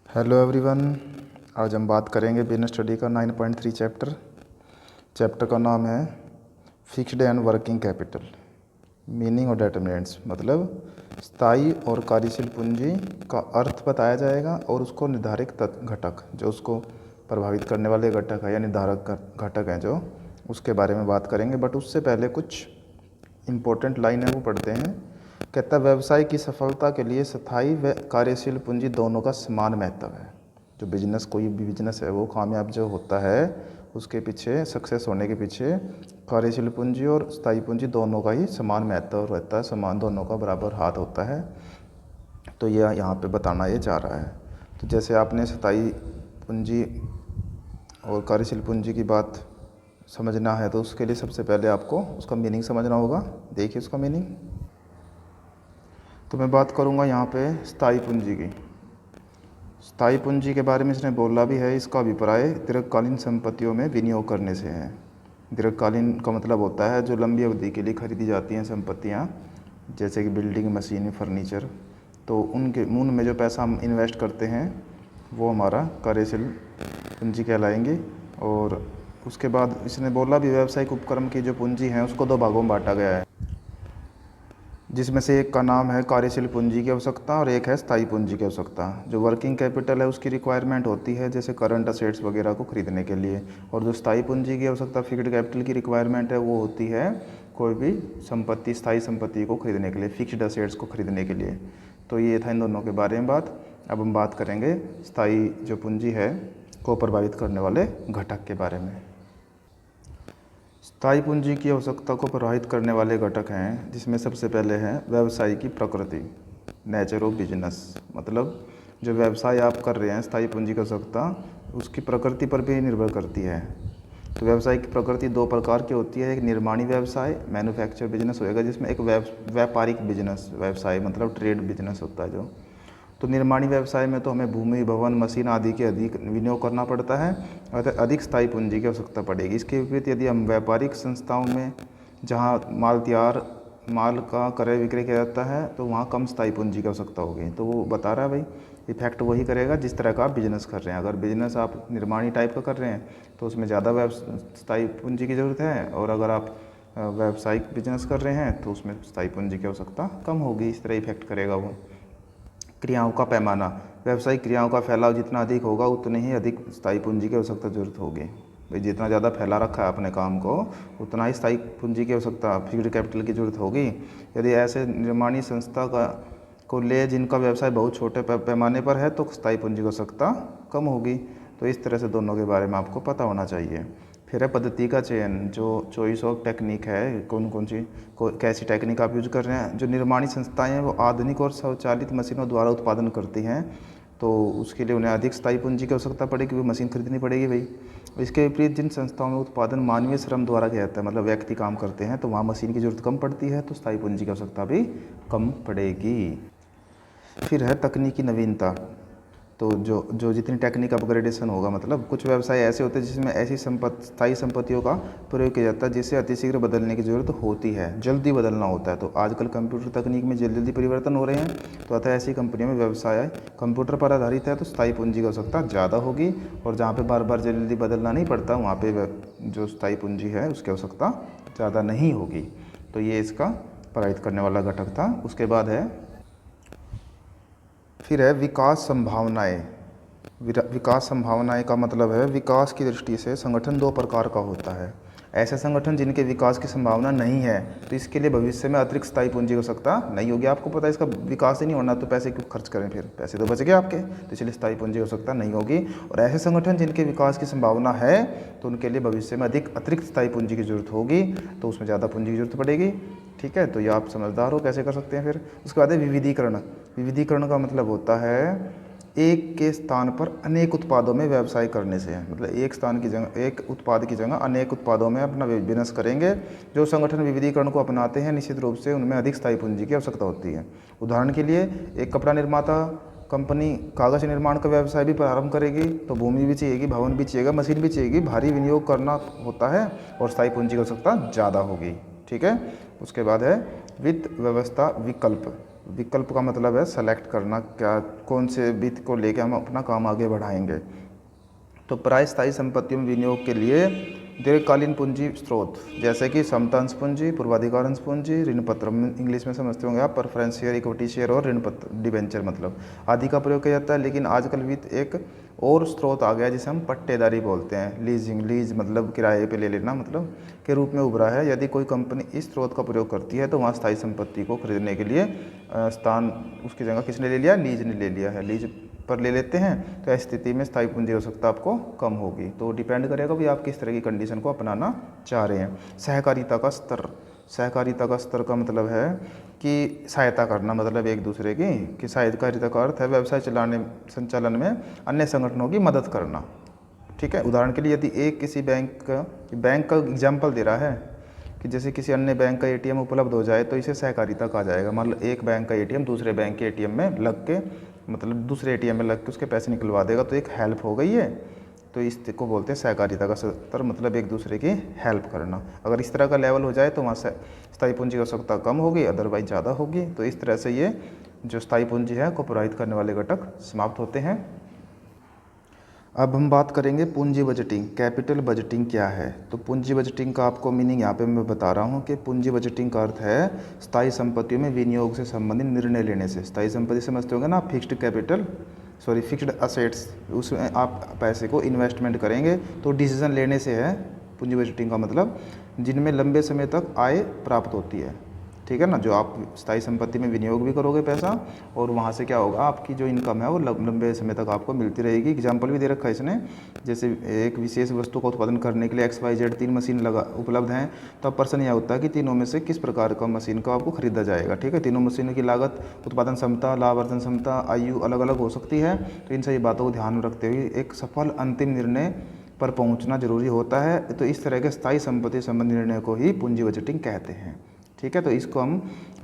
Hello everyone. आज हम बात करेंगे बिजनेस स्टडी का 9.3 चैप्टर का नाम है fixed and working capital. Meaning और डिटरमिनेंट्स मतलब स्थायी और कार्यशील पूंजी का अर्थ बताया जाएगा और उसको निर्धारित घटक जो उसको प्रभावित करने वाले घटक है या निर्धारक घटक हैं जो उसके बारे में बात करेंगे। बट उससे पहले कुछ इम्पोर्टेंट लाइन है वो पढ़ते हैं। कहता है व्यवसाय की सफलता के लिए स्थायी व कार्यशील पूंजी दोनों का समान महत्व है। जो बिजनेस कोई भी बिजनेस है वो कामयाब जो होता है उसके पीछे सक्सेस होने के पीछे कार्यशील पूंजी और स्थायी पूंजी दोनों का ही समान महत्व रहता है, समान दोनों का बराबर हाथ होता है। तो यह यहाँ पे बताना ये चाह रहा है। तो जैसे आपने स्थायी पूंजी और कार्यशील पूंजी की बात समझना है तो उसके लिए सबसे पहले आपको उसका मीनिंग समझना होगा। देखिए उसका मीनिंग। तो मैं बात करूंगा यहाँ पे स्थायी पूंजी की। स्थायी पूंजी के बारे में इसने बोला भी है। इसका अभिप्राय दीर्घकालीन संपत्तियों में विनियोग करने से है। दीर्घकालीन का मतलब होता है जो लंबी अवधि के लिए खरीदी जाती हैं संपत्तियाँ, जैसे कि बिल्डिंग, मशीन, फर्नीचर। तो उनमें जो पैसा हम इन्वेस्ट करते हैं वो हमारा कार्यशील पूंजी कहलाएंगे। और उसके बाद इसने बोला भी व्यावसायिक उपक्रम की जो पूंजी है उसको दो भागों में बांटा गया है, जिसमें से एक का नाम है कार्यशील पूंजी की आवश्यकता और एक है स्थायी पूंजी की आवश्यकता। जो वर्किंग कैपिटल है उसकी रिक्वायरमेंट होती है जैसे करंट असेट्स वगैरह को खरीदने के लिए, और जो स्थायी पूंजी की आवश्यकता फिक्स्ड कैपिटल की रिक्वायरमेंट है वो होती है कोई भी संपत्ति, स्थायी संपत्ति को खरीदने के लिए, फिक्स्ड असेट्स को खरीदने के लिए। तो ये था इन दोनों के बारे में बात। अब हम बात करेंगे स्थायी जो पूंजी है को प्रभावित करने वाले घटक के बारे में। स्थायी पूंजी की आवश्यकता को प्रभावित करने वाले घटक हैं जिसमें सबसे पहले है व्यवसाय की प्रकृति, नेचर ऑफ बिजनेस। मतलब जो व्यवसाय आप कर रहे हैं स्थायी पूंजी की आवश्यकता उसकी प्रकृति पर भी निर्भर करती है। तो व्यवसाय की प्रकृति दो प्रकार की होती है। एक निर्माणी व्यवसाय, मैन्युफैक्चर बिजनेस होएगा, जिसमें एक व्यापारिक बिजनेस, व्यवसाय मतलब ट्रेड बिजनेस होता है जो। तो निर्माणी व्यवसाय में तो हमें भूमि, भवन, मशीन आदि के अधिक विनियोग करना पड़ता है, अतः अधिक स्थायी पूंजी की आवश्यकता पड़ेगी। इसके विपरीत यदि हम व्यापारिक संस्थाओं में जहाँ माल का क्रय विक्रय किया जाता है तो वहाँ कम स्थायी पूंजी की आवश्यकता होगी। तो वो बता रहा है भाई इफेक्ट वही करेगा जिस तरह का आप बिजनेस कर रहे हैं। अगर बिजनेस आप निर्माणी टाइप का कर रहे हैं तो उसमें ज़्यादा स्थायी पूंजी की ज़रूरत है, और अगर आप व्यावसायिक बिजनेस कर रहे हैं तो उसमें स्थायी पूंजी की आवश्यकता कम होगी। इस तरह इफेक्ट करेगा वो। क्रियाओं का पैमाना, व्यावसायिक क्रियाओं का फैलाव जितना अधिक होगा उतनी ही अधिक स्थायी पूंजी की आवश्यकता जरूरत होगी। भाई जितना ज़्यादा फैला रखा है अपने काम को उतना ही स्थायी पूंजी की आवश्यकता, फिक्स्ड कैपिटल की जरूरत होगी। यदि ऐसे निर्माणी संस्था को ले जिनका व्यवसाय बहुत छोटे पैमाने पर है तो स्थायी पूंजी की आवश्यकता कम होगी। तो इस तरह से दोनों के बारे में आपको पता होना चाहिए। फिर है पद्धति का चयन, जो चॉइस ऑफ टेक्निक है, कौन सी कैसी टेक्निक आप यूज कर रहे हैं। जो निर्माणी संस्थाएं हैं वो आधुनिक और स्वचालित मशीनों द्वारा उत्पादन करती हैं, तो उसके लिए उन्हें अधिक स्थायी पूंजी की आवश्यकता पड़ेगी, वो मशीन खरीदनी पड़ेगी भाई। इसके विपरीत जिन संस्थाओं में उत्पादन मानवीय श्रम द्वारा किया जाता है, मतलब व्यक्ति काम करते हैं, तो वहाँ मशीन की जरूरत कम पड़ती है, तो स्थायी पूंजी की आवश्यकता भी कम पड़ेगी। फिर है तकनीकी नवीनता। तो जो जितनी टेक्निक अपग्रेडेशन होगा, मतलब कुछ व्यवसाय ऐसे होते हैं जिसमें ऐसी स्थायी संपत्तियों का प्रयोग किया जाता है जिसे अतिशीघ्र बदलने की ज़रूरत होती है, जल्दी बदलना होता है। तो आजकल कंप्यूटर तकनीक में जल्दी परिवर्तन हो रहे हैं, तो अतः ऐसी कंपनियों में व्यवसाय कंप्यूटर पर आधारित है तो स्थायी पूंजी की आवश्यकता ज़्यादा होगी, और जहाँ पर बार बार जल्दी बदलना नहीं पड़ता वहाँ पर जो स्थायी पूंजी है उसकी आवश्यकता ज़्यादा नहीं होगी। तो ये इसका प्रभावित करने वाला घटक था। उसके बाद है फिर है विकास संभावनाएं। विकास संभावनाएं का मतलब है विकास की दृष्टि से संगठन दो प्रकार का होता है। ऐसे संगठन जिनके विकास की संभावना नहीं है तो इसके लिए भविष्य में अतिरिक्त स्थायी पूंजी की आवश्यकता नहीं होगी। आपको पता है इसका विकास ही नहीं होना तो पैसे क्यों खर्च करें, फिर पैसे तो बच गए आपके, तो इसलिए स्थायी पूंजी की आवश्यकता नहीं होगी। और ऐसे संगठन जिनके विकास की संभावना है तो उनके लिए भविष्य में अतिरिक्त स्थायी पूंजी की जरूरत होगी, तो उसमें ज़्यादा पूंजी की जरूरत पड़ेगी। ठीक है, तो ये आप समझदार हो कैसे कर सकते हैं। फिर उसके बाद है विविधीकरण। विविधीकरण का मतलब होता है एक के स्थान पर अनेक उत्पादों में व्यवसाय करने से, मतलब एक उत्पाद की जगह अनेक उत्पादों में अपना बिजनेस करेंगे। जो संगठन विविधीकरण को अपनाते हैं निश्चित रूप से उनमें अधिक स्थायी पूंजी की आवश्यकता होती है। उदाहरण के लिए एक कपड़ा निर्माता कंपनी कागज निर्माण का व्यवसाय भी प्रारंभ करेगी तो भूमि भी चाहिएगी, भवन भी चाहिएगा, मशीन भी चाहिएगी, भारी विनियोग करना होता है और स्थायी पूंजी की आवश्यकता ज़्यादा होगी। ठीक है, उसके बाद है वित्त व्यवस्था विकल्प। विकल्प का मतलब है सेलेक्ट करना, क्या कौन से वित्त को लेकर हम अपना काम आगे बढ़ाएंगे। तो प्राय स्थायी संपत्तियों में विनियोग के लिए दीर्घकालीन पूंजी स्रोत जैसे कि समतांश पूंजी, पूर्वाधिकार अंश पूंजी, ऋण पत्र, इंग्लिश में समझते होंगे आप, प्रेफरेंस शेयर, इक्विटी शेयर और ऋण पत्र, डिबेंचर मतलब आदि का प्रयोग किया जाता है। लेकिन आजकल वित्त एक और स्रोत आ गया जिसे हम पट्टेदारी बोलते हैं, लीजिंग, लीज मतलब किराए पे ले लेना मतलब के रूप में उभरा है। यदि कोई कंपनी इस स्रोत का प्रयोग करती है तो वहाँ स्थायी संपत्ति को खरीदने के लिए स्थान उसकी जगह किसने ले लिया, लीज ने ले लिया है, लीज पर ले लेते हैं। तो ऐसी स्थिति में स्थायी पूंजी आवश्यकता आपको कम होगी। तो डिपेंड करेगा भी आप किस तरह की कंडीशन को अपनाना चाह रहे हैं। सहकारिता का स्तर, सहकारिता का स्तर का मतलब है कि सहायता करना, मतलब एक दूसरे की, कि सहकारिता का अर्थ है व्यवसाय चलाने संचालन में अन्य संगठनों की मदद करना। ठीक है, उदाहरण के लिए यदि एक किसी बैंक का एग्जाम्पल दे रहा है कि जैसे किसी अन्य बैंक का एटीएम उपलब्ध हो जाए तो इसे सहकारिता कहा जाएगा। मतलब एक बैंक का एटीएम दूसरे बैंक के एटीएम में लग के, मतलब दूसरे एटीएम में लग के उसके पैसे निकलवा देगा, तो एक हेल्प हो गई है। तो इस को बोलते हैं सहकारिता का स्तर, मतलब एक दूसरे की हेल्प करना। अगर इस तरह का लेवल हो जाए तो वहाँ से स्थायी पूंजी की आवश्यकता कम होगी, अदरवाइज ज़्यादा होगी। तो इस तरह से ये जो स्थायी पूंजी है को प्रभावित करने वाले घटक समाप्त होते हैं। अब हम बात करेंगे पूंजी बजटिंग। कैपिटल बजटिंग क्या है? तो पूंजी बजटिंग का आपको मीनिंग यहाँ पे मैं बता रहा हूँ कि पूंजी बजटिंग का अर्थ है स्थायी संपत्तियों में विनियोग से संबंधित निर्णय लेने से। स्थायी संपत्ति समझते होंगे ना, fixed capital, sorry fixed assets, उसमें आप पैसे को इन्वेस्टमेंट करेंगे तो डिसीजन लेने से है पूंजी बजटिंग का मतलब, जिनमें लंबे समय तक आय प्राप्त होती है। ठीक है ना, जो आप स्थायी संपत्ति में विनियोग भी करोगे पैसा और वहाँ से क्या होगा, आपकी जो इनकम है वो लंबे समय तक आपको मिलती रहेगी। एग्जाम्पल भी दे रखा है इसने, जैसे एक विशेष वस्तु का उत्पादन करने के लिए XYZ 3 मशीन उपलब्ध हैं, तो अब प्रश्न यह होता है कि तीनों में से किस प्रकार का मशीन को आपको खरीदा जाएगा। ठीक है, तीनों मशीनों की लागत, उत्पादन क्षमता, लाभ अर्जन क्षमता, आयु अलग अलग हो सकती है। तो इन सभी बातों को ध्यान में रखते हुए एक सफल अंतिम निर्णय पर पहुँचना जरूरी होता है। तो इस तरह के स्थायी संपत्ति संबंधी निर्णय को ही पूंजी बजटिंग कहते हैं। ठीक है, तो इसको हम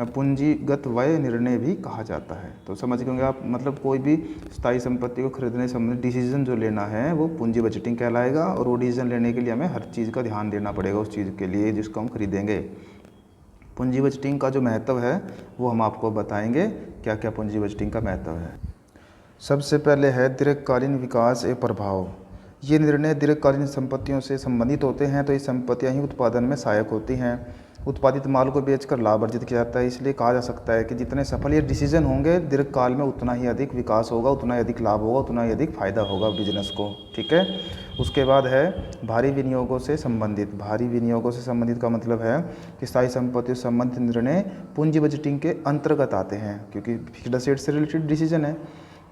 पूंजीगत व्यय निर्णय भी कहा जाता है। तो समझ गए आप, मतलब कोई भी स्थायी संपत्ति को खरीदने संबंधित डिसीजन जो लेना है वो पूंजी बजटिंग कहलाएगा। और वो डिसीजन लेने के लिए हमें हर चीज़ का ध्यान देना पड़ेगा उस चीज़ के लिए जिसको हम खरीदेंगे। पूंजी बजटिंग का जो महत्व है वो हम आपको बताएंगे, क्या क्या पूंजी बजटिंग का महत्व है। सबसे पहले है दीर्घकालीन विकास एवं प्रभाव। ये निर्णय दीर्घकालीन संपत्तियों से संबंधित होते हैं। तो ये संपत्तियाँ ही उत्पादन में सहायक होती हैं। उत्पादित माल को बेचकर लाभ अर्जित किया जाता है। इसलिए कहा जा सकता है कि जितने सफल ये डिसीजन होंगे दीर्घकाल में उतना ही अधिक विकास होगा, उतना ही अधिक लाभ होगा, उतना ही अधिक फायदा होगा बिजनेस को। ठीक है, उसके बाद है भारी विनियोगों से संबंधित। भारी विनियोगों से संबंधित का मतलब है कि स्थायी संपत्ति से संबंधित निर्णय पूंजी बजटिंग के अंतर्गत आते हैं, क्योंकि फिक्स्ड एसेट से रिलेटेड डिसीजन है।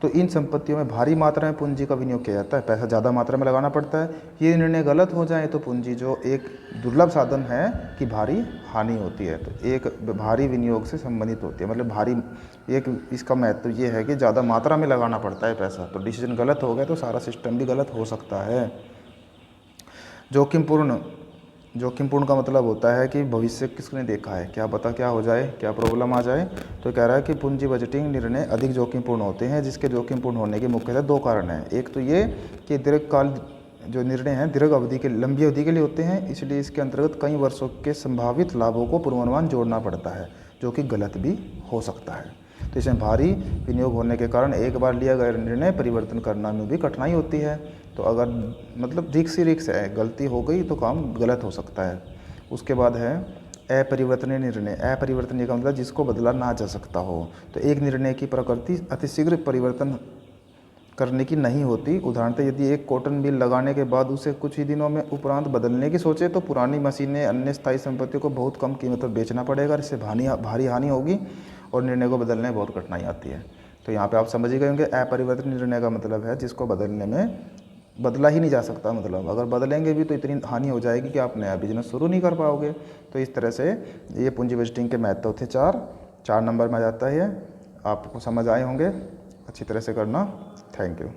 तो इन संपत्तियों में भारी मात्रा में पूंजी का विनियोग किया जाता है, पैसा ज़्यादा मात्रा में लगाना पड़ता है। ये निर्णय गलत हो जाए तो पूंजी जो एक दुर्लभ साधन है कि भारी हानि होती है। तो एक भारी विनियोग से संबंधित होती है, मतलब भारी, एक इसका महत्व ये है कि ज़्यादा मात्रा में लगाना पड़ता है पैसा। तो डिसीजन गलत हो गया तो सारा सिस्टम भी गलत हो सकता है। जोखिमपूर्ण का मतलब होता है कि भविष्य किसने देखा है, क्या पता क्या हो जाए, क्या प्रॉब्लम आ जाए। तो कह रहा है कि पूंजी बजटिंग निर्णय अधिक जोखिमपूर्ण होते हैं, जिसके जोखिमपूर्ण होने के मुख्यतः दो कारण हैं। एक तो ये कि दीर्घकाल जो निर्णय हैं दीर्घ अवधि के, लंबी अवधि के लिए होते हैं, इसलिए इसके अंतर्गत कई वर्षों के संभावित लाभों को पूर्वानुमान जोड़ना पड़ता है, जो कि गलत भी हो सकता है। तो इसमें भारी विनियोग होने के कारण एक बार लिया गया निर्णय परिवर्तन करना में भी कठिनाई होती है। तो अगर मतलब रिक्स है, गलती हो गई तो काम गलत हो सकता है। उसके बाद है अपरिवर्तनीय निर्णय। अपरिवर्तनीय का मतलब जिसको बदला ना जा सकता हो। तो एक निर्णय की प्रकृति अतिशीघ्र परिवर्तन करने की नहीं होती। उदाहरणतः यदि एक कॉटन मिल लगाने के बाद उसे कुछ ही दिनों में उपरांत बदलने की सोचे तो पुरानी मशीनें, अन्य स्थायी संपत्तियों को बहुत कम कीमत पर बेचना पड़ेगा, इससे भारी हानि होगी और निर्णय को बदलने में बहुत कठिनाई आती है। तो यहाँ पे आप समझ ही गए होंगे, अपरिवर्तनीय निर्णय का मतलब है जिसको बदलने में बदला ही नहीं जा सकता। मतलब अगर बदलेंगे भी तो इतनी हानि हो जाएगी कि आप नया बिजनेस शुरू नहीं कर पाओगे। तो इस तरह से ये पूंजी बजटिंग के महत्व थे। 4 नंबर में आ जाता है। आपको समझ आए होंगे, अच्छी तरह से करना। Thank you.